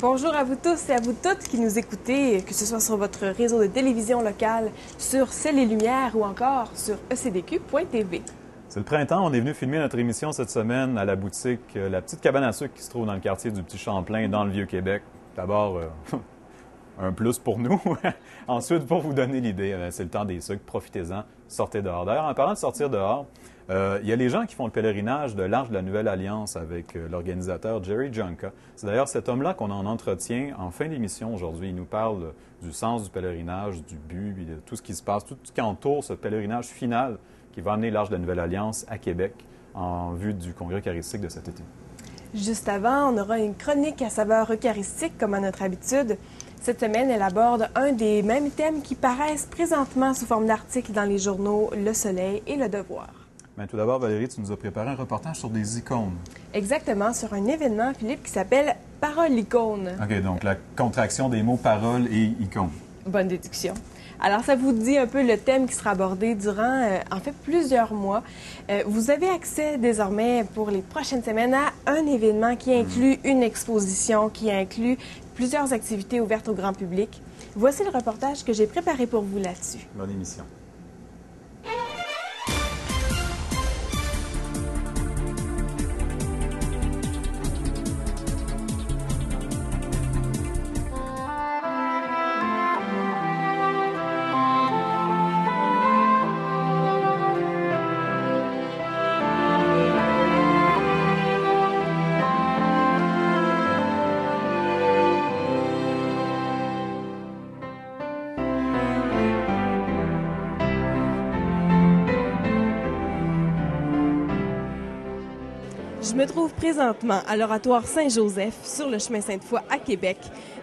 Bonjour à vous tous et à vous toutes qui nous écoutez, que ce soit sur votre réseau de télévision locale, sur Ciel et Lumière ou encore sur ecdq.tv. C'est le printemps, on est venu filmer notre émission cette semaine à la boutique La Petite Cabane à sucre qui se trouve dans le quartier du Petit Champlain, dans le Vieux-Québec. D'abord, un plus pour nous. Ensuite, pour vous donner l'idée, c'est le temps des sucres, profitez-en, sortez dehors. D'ailleurs, en parlant de sortir dehors, il y a les gens qui font le pèlerinage de l'Arche de la Nouvelle Alliance avec l'organisateur Jerry Junka. C'est d'ailleurs cet homme-là qu'on en entretient en fin d'émission aujourd'hui. Il nous parle du sens du pèlerinage, du but, de tout ce qui se passe, tout ce qui entoure ce pèlerinage final qui va amener l'Arche de la Nouvelle Alliance à Québec en vue du congrès eucharistique de cet été. Juste avant, on aura une chronique à saveur eucharistique comme à notre habitude. Cette semaine, elle aborde un des mêmes thèmes qui paraissent présentement sous forme d'articles dans les journaux Le Soleil et Le Devoir. Bien, tout d'abord, Valérie, tu nous as préparé un reportage sur des icônes. Exactement, sur un événement, Philippe, qui s'appelle Parole Icône. OK, donc la contraction des mots parole et icône. Bonne déduction. Alors, ça vous dit un peu le thème qui sera abordé durant, plusieurs mois. Vous avez accès désormais pour les prochaines semaines à un événement qui inclut une exposition, qui inclut plusieurs activités ouvertes au grand public. Voici le reportage que j'ai préparé pour vous là-dessus. Bonne émission. Je me trouve présentement à l'Oratoire Saint-Joseph, sur le chemin Sainte-Foy à Québec,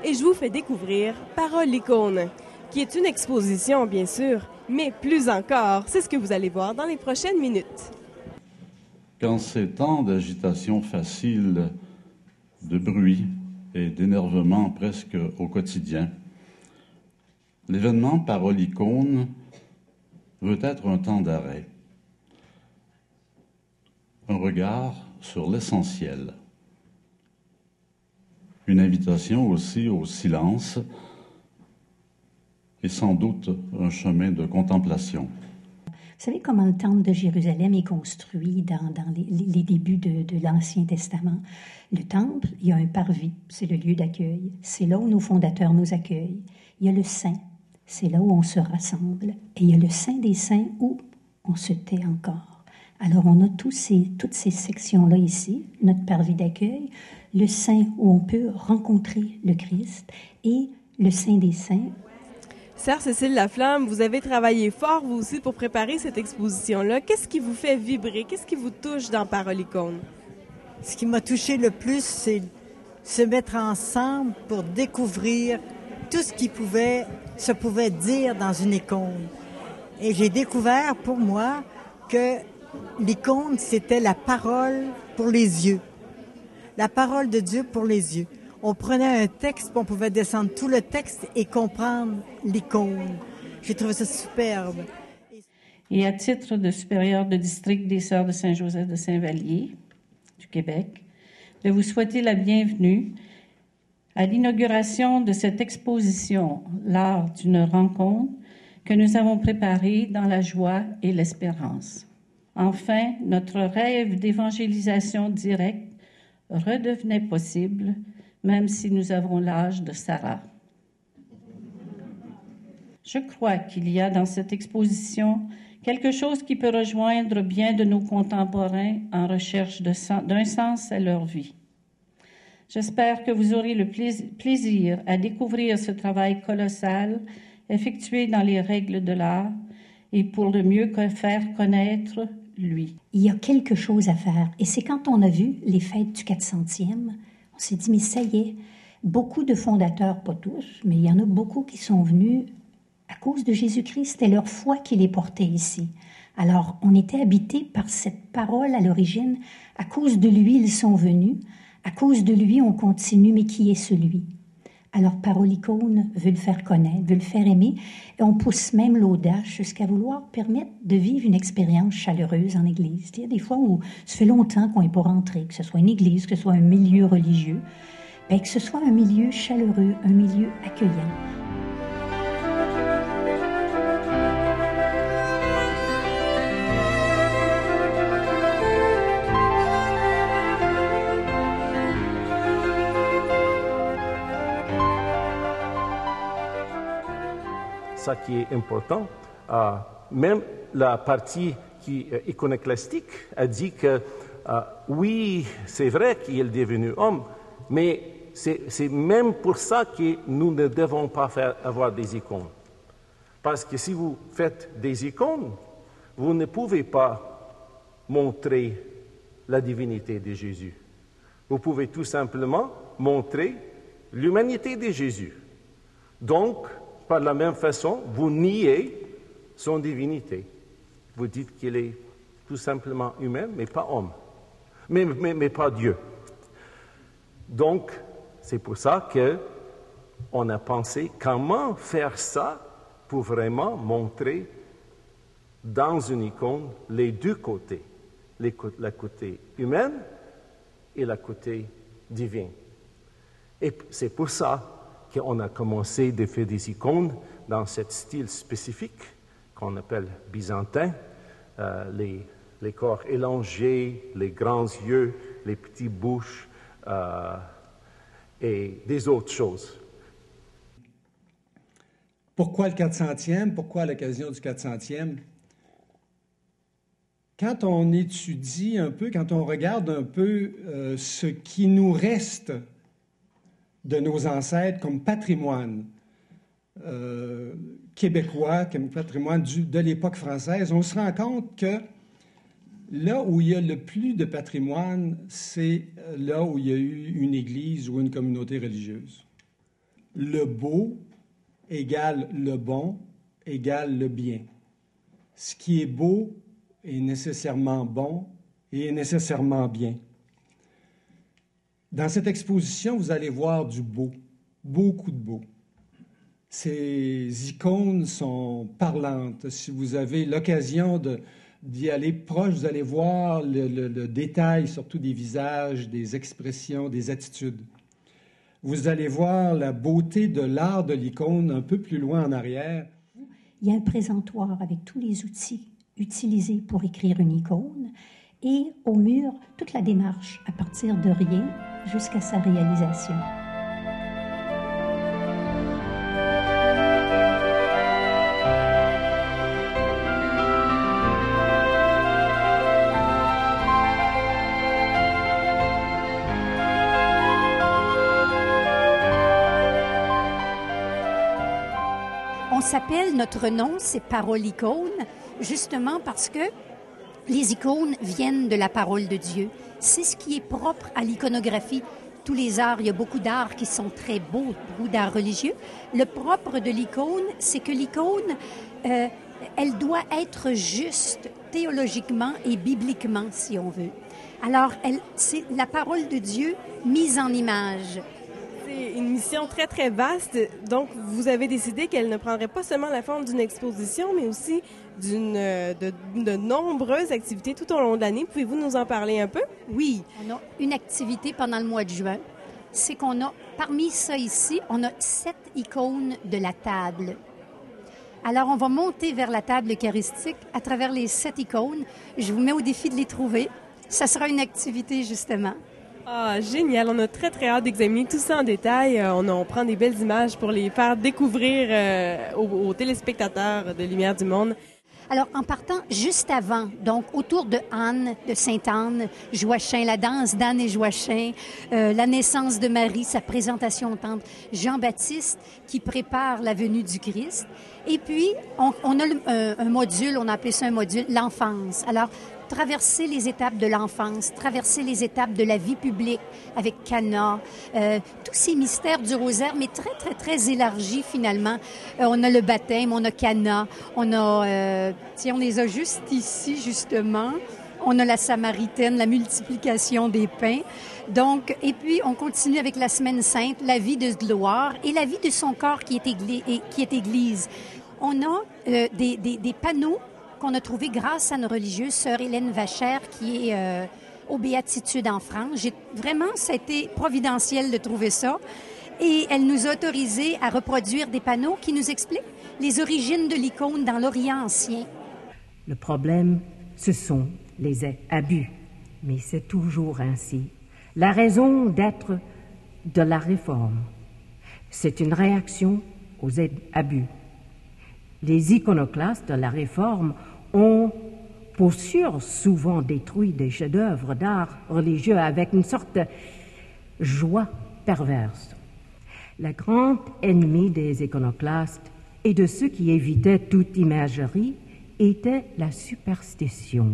et je vous fais découvrir Parole Icône, qui est une exposition, bien sûr, mais plus encore, c'est ce que vous allez voir dans les prochaines minutes. Quand ces temps d'agitation facile, de bruit et d'énervement presque au quotidien, l'événement Parole Icône veut être un temps d'arrêt, un regard sur l'essentiel. Une invitation aussi au silence et sans doute un chemin de contemplation. Vous savez comment le temple de Jérusalem est construit dans les débuts de l'Ancien Testament? Le temple, il y a un parvis, c'est le lieu d'accueil. C'est là où nos fondateurs nous accueillent. Il y a le saint, c'est là où on se rassemble. Et il y a le saint des saints où on se tait encore. Alors, on a toutes ces sections-là ici, notre parvis d'accueil, le saint où on peut rencontrer le Christ et le saint des saints. Sœur Cécile Laflamme, vous avez travaillé fort, vous aussi, pour préparer cette exposition-là. Qu'est-ce qui vous fait vibrer? Qu'est-ce qui vous touche dans Parole Icône? Ce qui m'a touché le plus, c'est se mettre ensemble pour découvrir tout ce qui se pouvait dire dans une icône. Et j'ai découvert pour moi que l'icône, c'était la parole pour les yeux. La parole de Dieu pour les yeux. On prenait un texte, puis on pouvait descendre tout le texte et comprendre l'icône. J'ai trouvé ça superbe. Et à titre de supérieur de district des Sœurs de Saint-Joseph de Saint-Vallier, du Québec, de vous souhaiter la bienvenue à l'inauguration de cette exposition, l'art d'une rencontre, que nous avons préparée dans la joie et l'espérance. Enfin, notre rêve d'évangélisation directe redevenait possible, même si nous avons l'âge de Sarah. Je crois qu'il y a dans cette exposition quelque chose qui peut rejoindre bien de nos contemporains en recherche d'un sens à leur vie. J'espère que vous aurez le plaisir à découvrir ce travail colossal effectué dans les règles de l'art et pour le mieux faire connaître lui. Il y a quelque chose à faire. Et c'est quand on a vu les fêtes du 400e, on s'est dit, mais ça y est, beaucoup de fondateurs, pas tous, mais il y en a beaucoup qui sont venus à cause de Jésus-Christ. C'était leur foi qui les portait ici. Alors, on était habités par cette parole à l'origine. À cause de lui, ils sont venus. À cause de lui, on continue, mais qui est celui? Alors, Parole Icône veut le faire connaître, veut le faire aimer, et on pousse même l'audace jusqu'à vouloir permettre de vivre une expérience chaleureuse en Église. Il y a des fois où ça fait longtemps qu'on n'est pas rentré, que ce soit une Église, que ce soit un milieu religieux, bien, que ce soit un milieu chaleureux, un milieu accueillant. Ça qui est important, même la partie qui iconoclastique a dit que oui, c'est vrai qu'il est devenu homme, mais c'est même pour ça que nous ne devons pas avoir des icônes. Parce que si vous faites des icônes, vous ne pouvez pas montrer la divinité de Jésus. Vous pouvez tout simplement montrer l'humanité de Jésus. Donc, par la même façon, vous niez son divinité. Vous dites qu'il est tout simplement humain, mais pas homme, mais pas Dieu. Donc, c'est pour ça qu'on a pensé comment faire ça pour vraiment montrer dans une icône les deux côtés, le côté humain et le côté divin. Et c'est pour ça qu'on a commencé à faire des icônes dans ce style spécifique qu'on appelle byzantin, les corps élongés, les grands yeux, les petites bouches et des autres choses. Pourquoi le 400e? Pourquoi à l'occasion du 400e? Quand on étudie un peu, quand on regarde un peu ce qui nous reste de nos ancêtres comme patrimoine québécois, comme patrimoine de l'époque française, on se rend compte que là où il y a le plus de patrimoine, c'est là où il y a eu une église ou une communauté religieuse. Le beau égale le bon égale le bien. Ce qui est beau est nécessairement bon et est nécessairement bien. Dans cette exposition, vous allez voir du beau, beaucoup de beau. Ces icônes sont parlantes. Si vous avez l'occasion d'y aller proche, vous allez voir le détail, surtout des visages, des expressions, des attitudes. Vous allez voir la beauté de l'art de l'icône un peu plus loin en arrière. Il y a un présentoir avec tous les outils utilisés pour écrire une icône et au mur, toute la démarche à partir de rien jusqu'à sa réalisation. On s'appelle, notre nom, c'est Parole Icône, justement parce que les icônes viennent de la parole de Dieu. C'est ce qui est propre à l'iconographie. Tous les arts, il y a beaucoup d'arts qui sont très beaux, beaucoup d'arts religieux. Le propre de l'icône, c'est que l'icône, elle doit être juste théologiquement et bibliquement, si on veut. Alors, c'est la parole de Dieu mise en image. C'est une mission très, très vaste. Donc, vous avez décidé qu'elle ne prendrait pas seulement la forme d'une exposition, mais aussi de nombreuses activités tout au long de l'année. Pouvez-vous nous en parler un peu? Oui, on a une activité pendant le mois de juin. C'est qu'on a, parmi ça ici, on a 7 icônes de la table. Alors, on va monter vers la table eucharistique à travers les 7 icônes. Je vous mets au défi de les trouver. Ça sera une activité, justement. Ah, génial. On a très, très hâte d'examiner tout ça en détail. On prend des belles images pour les faire découvrir aux téléspectateurs de Lumière du Monde. Alors, en partant juste avant, donc autour de Anne, de Sainte-Anne, Joachim, la danse d'Anne et Joachim, la naissance de Marie, sa présentation au temple, Jean-Baptiste qui prépare la venue du Christ. Et puis, on a un module, on a appelé ça un module, l'enfance. Alors, traverser les étapes de l'enfance, traverser les étapes de la vie publique avec Cana, tous ces mystères du rosaire, mais très, très, très élargis finalement. On a le baptême, on a Cana, on les a juste ici justement. On a la Samaritaine, la multiplication des pains. Donc, et puis on continue avec la Semaine Sainte, la vie de gloire et la vie de son corps qui est Église. On a des panneaux qu'on a trouvé grâce à une religieuse, sœur Hélène Vachère, qui est aux béatitudes en France. Vraiment, ça a été providentiel de trouver ça. Et elle nous a autorisé à reproduire des panneaux qui nous expliquent les origines de l'icône dans l'Orient ancien. Le problème, ce sont les abus. Mais c'est toujours ainsi. La raison d'être de la réforme, c'est une réaction aux abus. Les iconoclastes de la réforme ont, pour sûr, souvent détruit des chefs-d'œuvre d'art religieux avec une sorte de joie perverse. La grande ennemie des iconoclastes et de ceux qui évitaient toute imagerie était la superstition,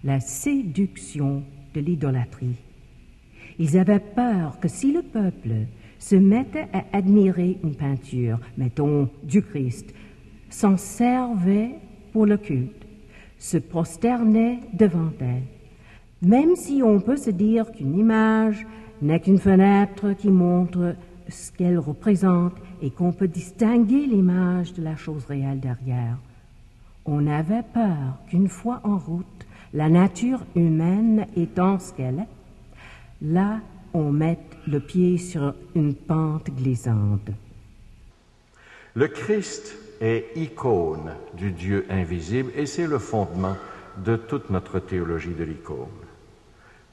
la séduction de l'idolâtrie. Ils avaient peur que si le peuple se mettait à admirer une peinture, mettons du Christ, s'en servait pour le culte, se prosternait devant elle, même si on peut se dire qu'une image n'est qu'une fenêtre qui montre ce qu'elle représente et qu'on peut distinguer l'image de la chose réelle derrière. On avait peur qu'une fois en route, la nature humaine étant ce qu'elle est, là, on mette le pied sur une pente glissante. Le Christ est icône du Dieu invisible et c'est le fondement de toute notre théologie de l'icône.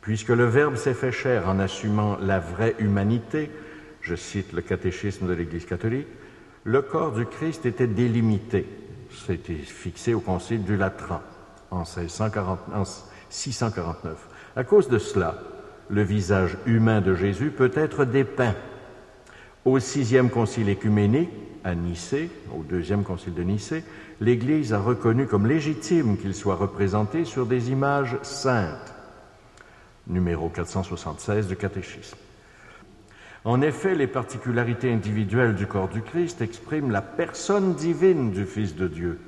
Puisque le Verbe s'est fait chair en assumant la vraie humanité, je cite le catéchisme de l'Église catholique, le corps du Christ était délimité. C'était fixé au Concile du Latran en 649. À cause de cela, le visage humain de Jésus peut être dépeint. Au 6e Concile œcuménique, à Nicée, au 2e Concile de Nicée, l'Église a reconnu comme légitime qu'il soit représenté sur des images saintes. Numéro 476 du catéchisme. En effet, les particularités individuelles du corps du Christ expriment la personne divine du Fils de Dieu.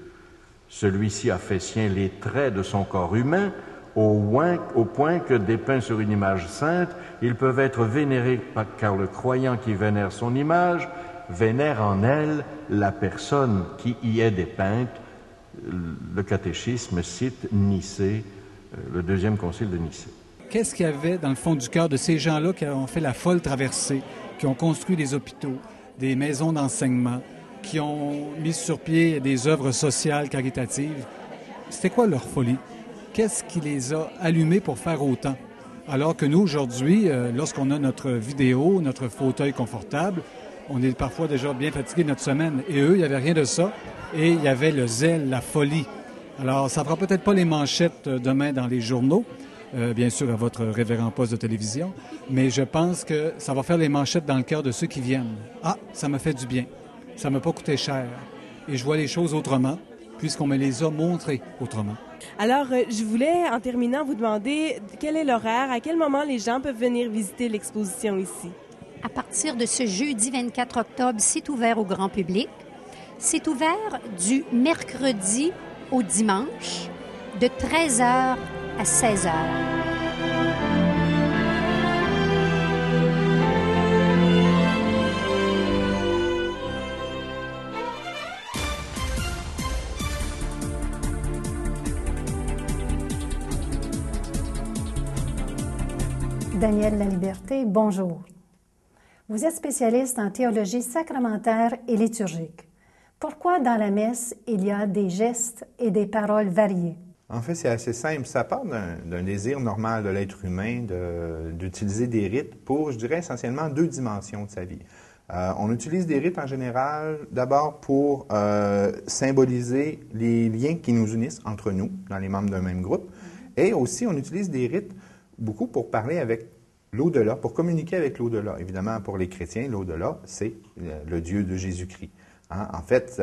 Celui-ci a fait sien les traits de son corps humain, au point que dépeints sur une image sainte, ils peuvent être vénérés car le croyant qui vénère son image vénère en elle la personne qui y est dépeinte. Le catéchisme cite Nicée, le 2e concile de Nicée. Qu'est-ce qu'il y avait dans le fond du cœur de ces gens-là qui ont fait la folle traversée, qui ont construit des hôpitaux, des maisons d'enseignement, qui ont mis sur pied des œuvres sociales caritatives? C'était quoi leur folie? Qu'est-ce qui les a allumés pour faire autant? Alors que nous, aujourd'hui, lorsqu'on a notre vidéo, notre fauteuil confortable, on est parfois déjà bien fatigué de notre semaine. Et eux, il n'y avait rien de ça. Et il y avait le zèle, la folie. Alors, ça ne fera peut-être pas les manchettes demain dans les journaux, bien sûr à votre révérend poste de télévision, mais je pense que ça va faire les manchettes dans le cœur de ceux qui viennent. Ah, ça m'a fait du bien. Ça ne m'a pas coûté cher. Et je vois les choses autrement, puisqu'on me les a montrées autrement. Alors, je voulais, en terminant, vous demander quel est l'horaire, à quel moment les gens peuvent venir visiter l'exposition ici? À partir de ce jeudi 24 octobre, c'est ouvert au grand public. C'est ouvert du mercredi au dimanche, de 13h à 16h. Danielle Laliberté, bonjour. Vous êtes spécialiste en théologie sacramentaire et liturgique. Pourquoi dans la messe, il y a des gestes et des paroles variées? En fait, c'est assez simple. Ça part d'un désir normal de l'être humain d'utiliser des rites pour, je dirais, essentiellement 2 dimensions de sa vie. On utilise des rites en général d'abord pour symboliser les liens qui nous unissent entre nous, dans les membres d'un même groupe. Et aussi, on utilise des rites beaucoup pour parler avec l'au-delà, pour communiquer avec l'au-delà. Évidemment, pour les chrétiens, l'au-delà, c'est le Dieu de Jésus-Christ. Hein? En fait,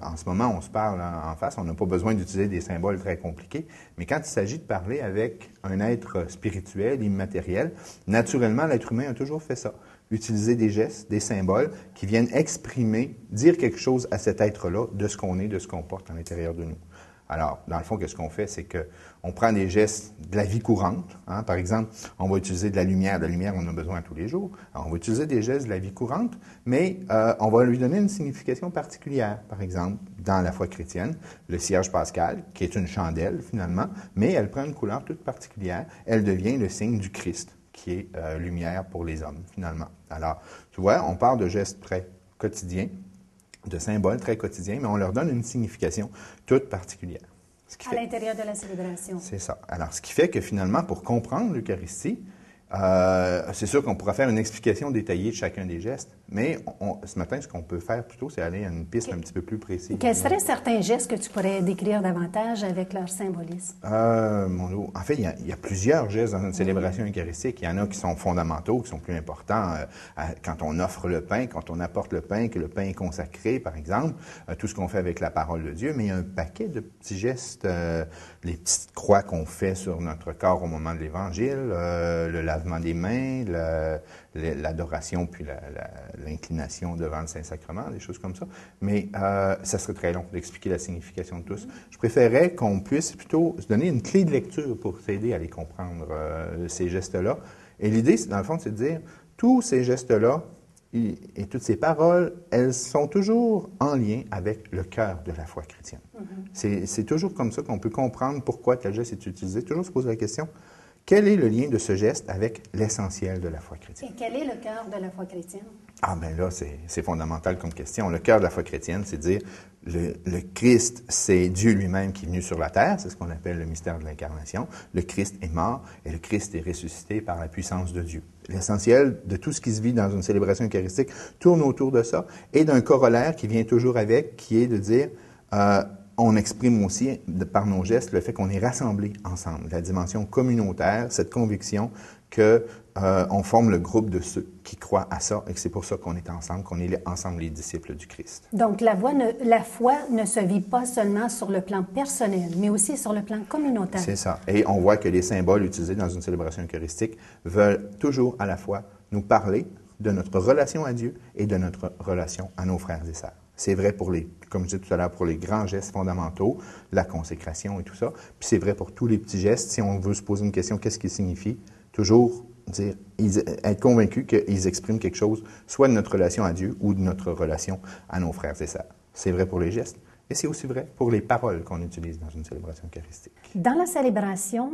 en ce moment, on se parle en face, on n'a pas besoin d'utiliser des symboles très compliqués, mais quand il s'agit de parler avec un être spirituel, immatériel, naturellement, l'être humain a toujours fait ça. Utiliser des gestes, des symboles qui viennent exprimer, dire quelque chose à cet être-là de ce qu'on est, de ce qu'on porte à l'intérieur de nous. Alors, dans le fond, qu'est-ce qu'on fait? C'est qu'on prend des gestes de la vie courante. Hein? Par exemple, on va utiliser de la lumière. De la lumière, on en a besoin tous les jours. Alors, on va utiliser des gestes de la vie courante, mais on va lui donner une signification particulière. Par exemple, dans la foi chrétienne, le cierge pascal, qui est une chandelle, finalement, mais elle prend une couleur toute particulière. Elle devient le signe du Christ, qui est lumière pour les hommes, finalement. Alors, tu vois, on part de gestes très quotidiens, de symboles très quotidiens, mais on leur donne une signification toute particulière. À l'intérieur de la célébration. C'est ça. Alors, ce qui fait que finalement, pour comprendre l'Eucharistie, c'est sûr qu'on pourra faire une explication détaillée de chacun des gestes, mais ce matin, ce qu'on peut faire plutôt, c'est aller à une piste un petit peu plus précise. Quels seraient certains gestes que tu pourrais décrire davantage avec leur symbolisme? En fait, il y a plusieurs gestes dans une célébration eucharistique. Il y en a qui sont fondamentaux, qui sont plus importants. Quand on offre le pain, quand on apporte le pain, que le pain est consacré, par exemple, tout ce qu'on fait avec la parole de Dieu, mais il y a un paquet de petits gestes, les petites croix qu'on fait sur notre corps au moment de l'Évangile, le lavement des mains, l'adoration puis l'inclination devant le Saint-Sacrement, des choses comme ça. Mais ça serait très long d'expliquer la signification de tous. Je préférerais qu'on puisse plutôt se donner une clé de lecture pour t'aider à les comprendre, ces gestes-là. Et l'idée, dans le fond, c'est de dire, tous ces gestes-là et toutes ces paroles, elles sont toujours en lien avec le cœur de la foi chrétienne. C'est toujours comme ça qu'on peut comprendre pourquoi tel geste est utilisé. Toujours se poser la question, quel est le lien de ce geste avec l'essentiel de la foi chrétienne? Et quel est le cœur de la foi chrétienne? Ah, bien là, c'est fondamental comme question. Le cœur de la foi chrétienne, c'est de dire, le Christ, c'est Dieu lui-même qui est venu sur la terre, c'est ce qu'on appelle le mystère de l'incarnation. Le Christ est mort et le Christ est ressuscité par la puissance de Dieu. L'essentiel de tout ce qui se vit dans une célébration eucharistique tourne autour de ça et d'un corollaire qui vient toujours avec, qui est de dire, on exprime aussi, par nos gestes, le fait qu'on est rassemblés ensemble, la dimension communautaire, cette conviction qu'on forme le groupe de ceux qui croient à ça et que c'est pour ça qu'on est ensemble, qu'on est ensemble les disciples du Christ. Donc, la foi ne se vit pas seulement sur le plan personnel, mais aussi sur le plan communautaire. C'est ça. Et on voit que les symboles utilisés dans une célébration eucharistique veulent toujours à la fois nous parler de notre relation à Dieu et de notre relation à nos frères et sœurs. C'est vrai pour comme je disais tout à l'heure, pour les grands gestes fondamentaux, la consécration et tout ça. Puis c'est vrai pour tous les petits gestes. Si on veut se poser une question, qu'est-ce qu'ils signifient? Toujours dire, être convaincu qu'ils expriment quelque chose, soit de notre relation à Dieu ou de notre relation à nos frères et sœurs. C'est vrai pour les gestes. Et c'est aussi vrai pour les paroles qu'on utilise dans une célébration eucharistique. Dans la célébration,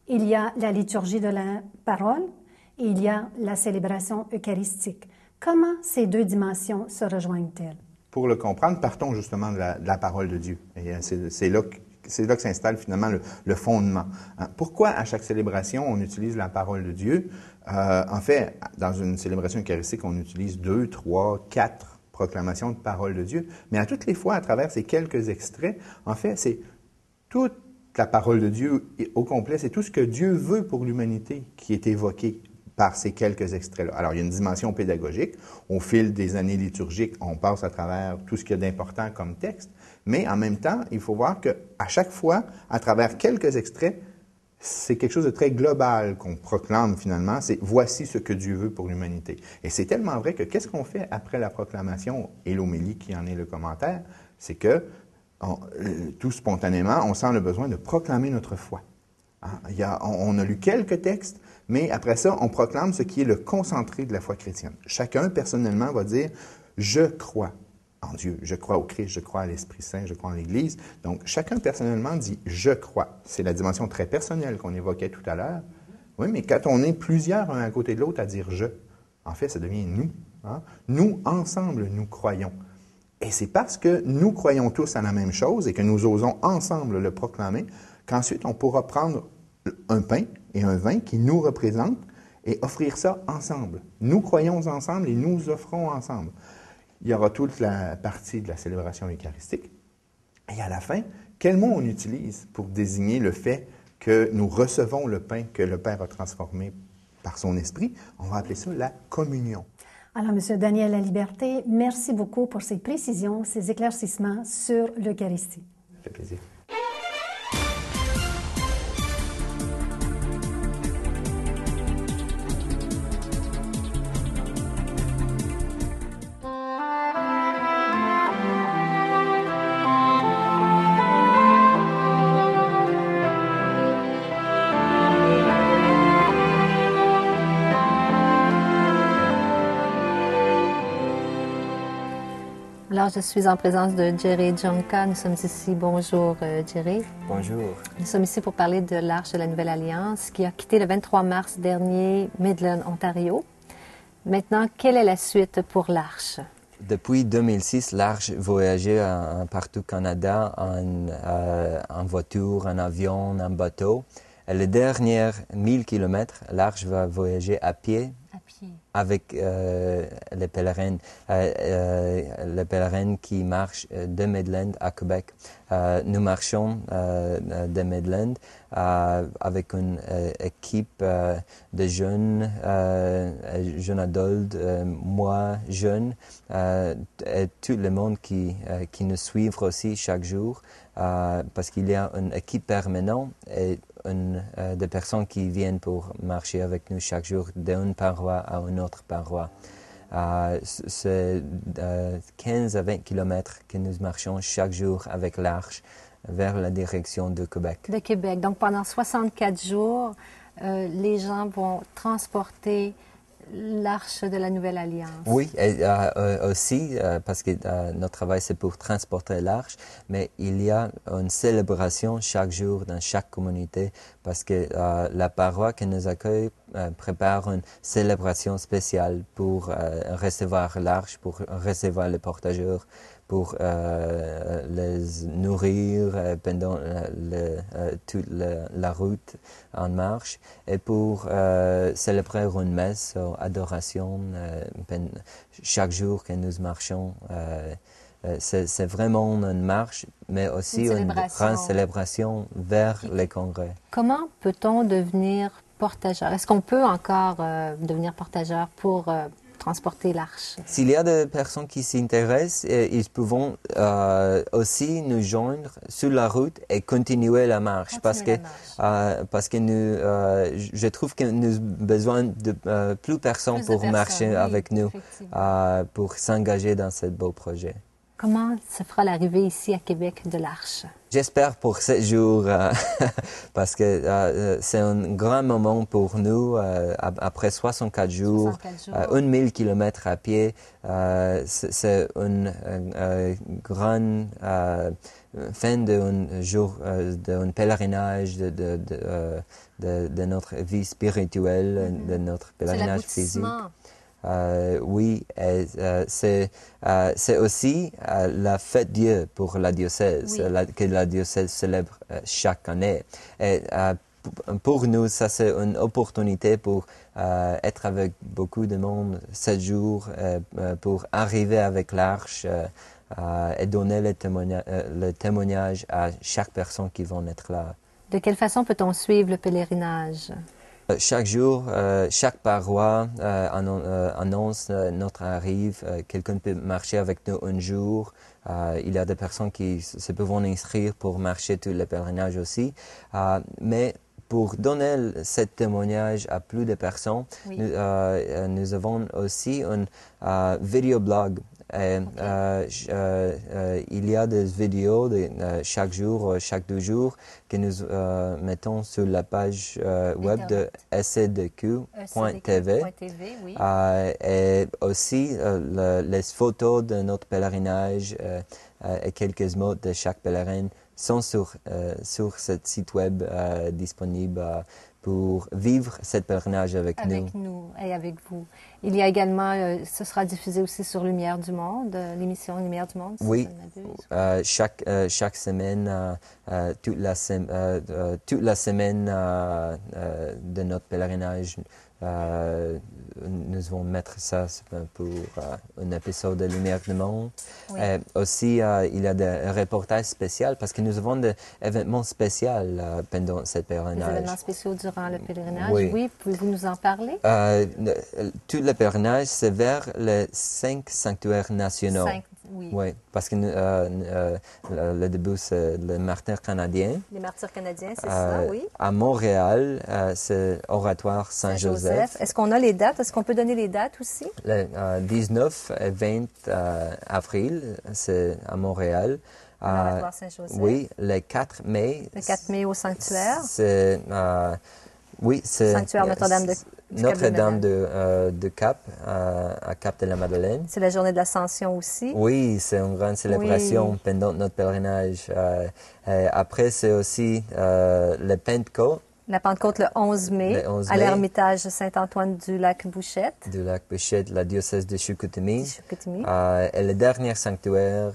il y a la liturgie de la parole et il y a la célébration eucharistique. Comment ces deux dimensions se rejoignent-elles? Pour le comprendre, partons justement de la parole de Dieu. Et c'est là que s'installe finalement le fondement. Pourquoi à chaque célébration on utilise la parole de Dieu? En fait, dans une célébration eucharistique, on utilise 2, 3, 4 proclamations de parole de Dieu. Mais à toutes les fois, à travers ces quelques extraits, en fait, c'est toute la parole de Dieu au complet. C'est tout ce que Dieu veut pour l'humanité qui est évoqué par ces quelques extraits-là. Alors, il y a une dimension pédagogique. Au fil des années liturgiques, on passe à travers tout ce qu'il y a d'important comme texte, mais en même temps, il faut voir qu'à chaque fois, à travers quelques extraits, c'est quelque chose de très global qu'on proclame finalement, c'est « Voici ce que Dieu veut pour l'humanité ». Et c'est tellement vrai que qu'est-ce qu'on fait après la proclamation et l'homélie qui en est le commentaire? C'est que, tout spontanément, on sent le besoin de proclamer notre foi. On a lu quelques textes, mais après ça, on proclame ce qui est le concentré de la foi chrétienne. Chacun, personnellement, va dire « Je crois en Dieu, je crois au Christ, je crois à l'Esprit Saint, je crois en l'Église. » Donc, chacun, personnellement, dit « Je crois ». C'est la dimension très personnelle qu'on évoquait tout à l'heure. Oui, mais quand on est plusieurs, un à côté de l'autre, à dire « Je », en fait, ça devient « nous ». Nous, ensemble, nous croyons. Et c'est parce que nous croyons tous à la même chose et que nous osons ensemble le proclamer qu'ensuite, on pourra prendre un pain et un vin qui nous représentent et offrir ça ensemble. Nous croyons ensemble et nous offrons ensemble. Il y aura toute la partie de la célébration eucharistique. Et à la fin, quel mot on utilise pour désigner le fait que nous recevons le pain que le Père a transformé par son esprit? On va appeler ça la communion. Alors, M. Daniel Laliberté, merci beaucoup pour ces précisions, ces éclaircissements sur l'Eucharistie. Ça fait plaisir. Alors, je suis en présence de Jerry Jonka. Nous sommes ici. Bonjour, Jerry. Bonjour. Nous sommes ici pour parler de l'Arche de la Nouvelle Alliance qui a quitté le 23 mars dernier Midland, Ontario. Maintenant, quelle est la suite pour l'Arche? Depuis 2006, l'Arche voyageait partout au Canada en voiture, en avion, en bateau. Et les dernières 1000 km, l'Arche va voyager à pied. Avec les pèlerins qui marchent de Midland à Québec. Nous marchons de Midland avec une équipe de jeunes adultes, moi jeune, et tout le monde qui nous suit aussi chaque jour, parce qu'il y a une équipe permanente et des personnes qui viennent pour marcher avec nous chaque jour d'une paroi à une autre paroi. C'est 15 à 20 kilomètres que nous marchons chaque jour avec l'Arche vers la direction de Québec. De Québec. Donc pendant 64 jours, les gens vont transporter l'Arche de la Nouvelle Alliance. Oui, et aussi, parce que notre travail c'est pour transporter l'Arche, mais il y a une célébration chaque jour dans chaque communauté, parce que la paroi qui nous accueille prépare une célébration spéciale pour recevoir l'Arche, pour recevoir les portageurs, pour les nourrir pendant toute la route en marche et pour célébrer une messe ou adoration chaque jour que nous marchons. C'est vraiment une marche, mais aussi une grande célébration vers les congrès. Comment peut-on devenir portageur? Est-ce qu'on peut encore devenir portageur pour transporter l'Arche? S'il y a des personnes qui s'intéressent, ils peuvent aussi nous joindre sur la route et continuer la marche. Parce que je trouve que nous avons besoin de plus personnes pour marcher avec nous, pour s'engager dans ce beau projet. Comment se fera l'arrivée ici à Québec de l'Arche? J'espère pour 7 jours, parce que c'est un grand moment pour nous. Après 64 jours, 1000 km à pied, c'est une grande fin d'un jour, d'un pèlerinage de notre vie spirituelle, de notre pèlerinage physique. Oui, c'est aussi la fête Dieu pour la diocèse, que la diocèse célèbre chaque année. Et pour nous, ça c'est une opportunité pour être avec beaucoup de monde 7 jours, pour arriver avec l'Arche et donner le témoignage à chaque personne qui va être là. De quelle façon peut-on suivre le pèlerinage? Chaque jour, chaque paroi annonce notre arrivée. Quelqu'un peut marcher avec nous un jour. Il y a des personnes qui se peuvent inscrire pour marcher tout le pèlerinage aussi. Mais pour donner ce témoignage à plus de personnes, nous avons aussi un vidéoblog. Il y a des vidéos chaque jour, chaque 2 jours que nous mettons sur la page web de ecdq.tv. Et aussi les photos de notre pèlerinage et quelques mots de chaque pèlerin sont sur ce site web disponible pour vivre ce pèlerinage avec nous. Avec nous et avec vous. Il y a également, ce sera diffusé aussi sur Lumière du Monde, l'émission Lumière du Monde. Oui, chaque semaine, toute la semaine de notre pèlerinage, nous allons mettre ça pour un épisode de Lumière du Monde. Aussi, il y a des reportages spéciaux parce que nous avons des événements spéciaux pendant ce pèlerinage. Des événements spéciaux durant le pèlerinage, oui. Pouvez-vous nous en parler? Tout le pèlerinage, c'est vers les 5 sanctuaires nationaux. Oui, parce que le début, c'est le martyr canadien. Les martyrs canadiens, c'est ça, oui. À Montréal, c'est Oratoire Saint-Joseph. Est-ce qu'on a les dates? Est-ce qu'on peut donner les dates aussi? Le 19 et 20 avril, c'est à Montréal. Oratoire Saint-Joseph. Oui, le 4 mai. Le 4 mai au sanctuaire. Oui, c'est... Sanctuaire Notre-Dame de Notre-Dame de Cap, à Cap de la Madeleine. C'est la journée de l'Ascension aussi. Oui, c'est une grande célébration pendant notre pèlerinage. Après, c'est aussi le Pentecôte. La Pentecôte le 11 mai, à l'Ermitage Saint-Antoine du Lac-Bouchette. Du Lac-Bouchette, la diocèse de Chicoutimi. Et le dernier sanctuaire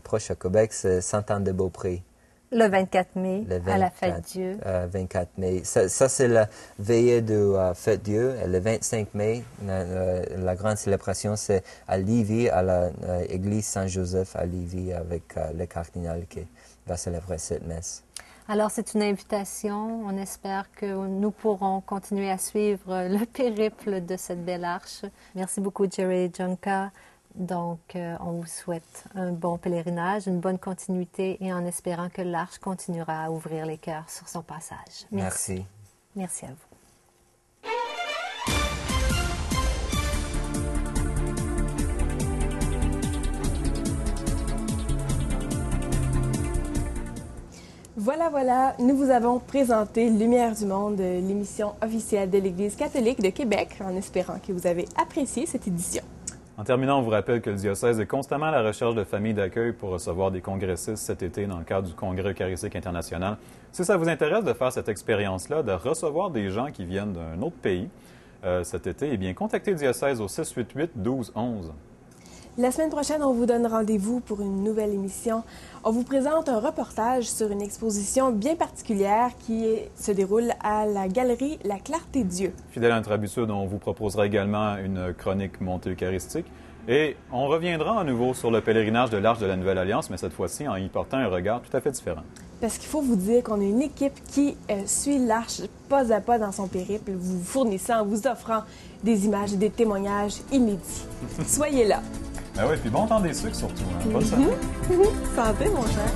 proche à Québec, c'est Sainte-Anne-de-Beaupré. Le 24 mai, à la Fête Dieu. 24 mai. Ça c'est la veillée de Fête Dieu. Et le 25 mai, la grande célébration, c'est à Lévis, à l'église Saint-Joseph à Lévis, avec le cardinal qui va célébrer cette messe. Alors, c'est une invitation. On espère que nous pourrons continuer à suivre le périple de cette belle arche. Merci beaucoup, Jerry Junka. Donc, on vous souhaite un bon pèlerinage, une bonne continuité et en espérant que l'arche continuera à ouvrir les cœurs sur son passage. Merci. Merci à vous. Voilà, nous vous avons présenté Lumière du Monde, l'émission officielle de l'Église catholique de Québec, en espérant que vous avez apprécié cette édition. En terminant, on vous rappelle que le diocèse est constamment à la recherche de familles d'accueil pour recevoir des congressistes cet été dans le cadre du Congrès eucharistique international. Si ça vous intéresse de faire cette expérience-là, de recevoir des gens qui viennent d'un autre pays cet été, eh bien, contactez le diocèse au 688-1211. La semaine prochaine, on vous donne rendez-vous pour une nouvelle émission. On vous présente un reportage sur une exposition bien particulière qui se déroule à la galerie La Clarté-Dieu. Fidèle à notre habitude, on vous proposera également une chronique montée eucharistique. Et on reviendra à nouveau sur le pèlerinage de l'Arche de la Nouvelle Alliance, mais cette fois-ci en y portant un regard tout à fait différent. Parce qu'il faut vous dire qu'on a une équipe qui suit l'Arche pas à pas dans son périple, vous fournissant, vous offrant des images et des témoignages inédits. Soyez là! Ben oui, puis bon temps des sucres surtout. Hein? Bonne santé. Santé, mon cher.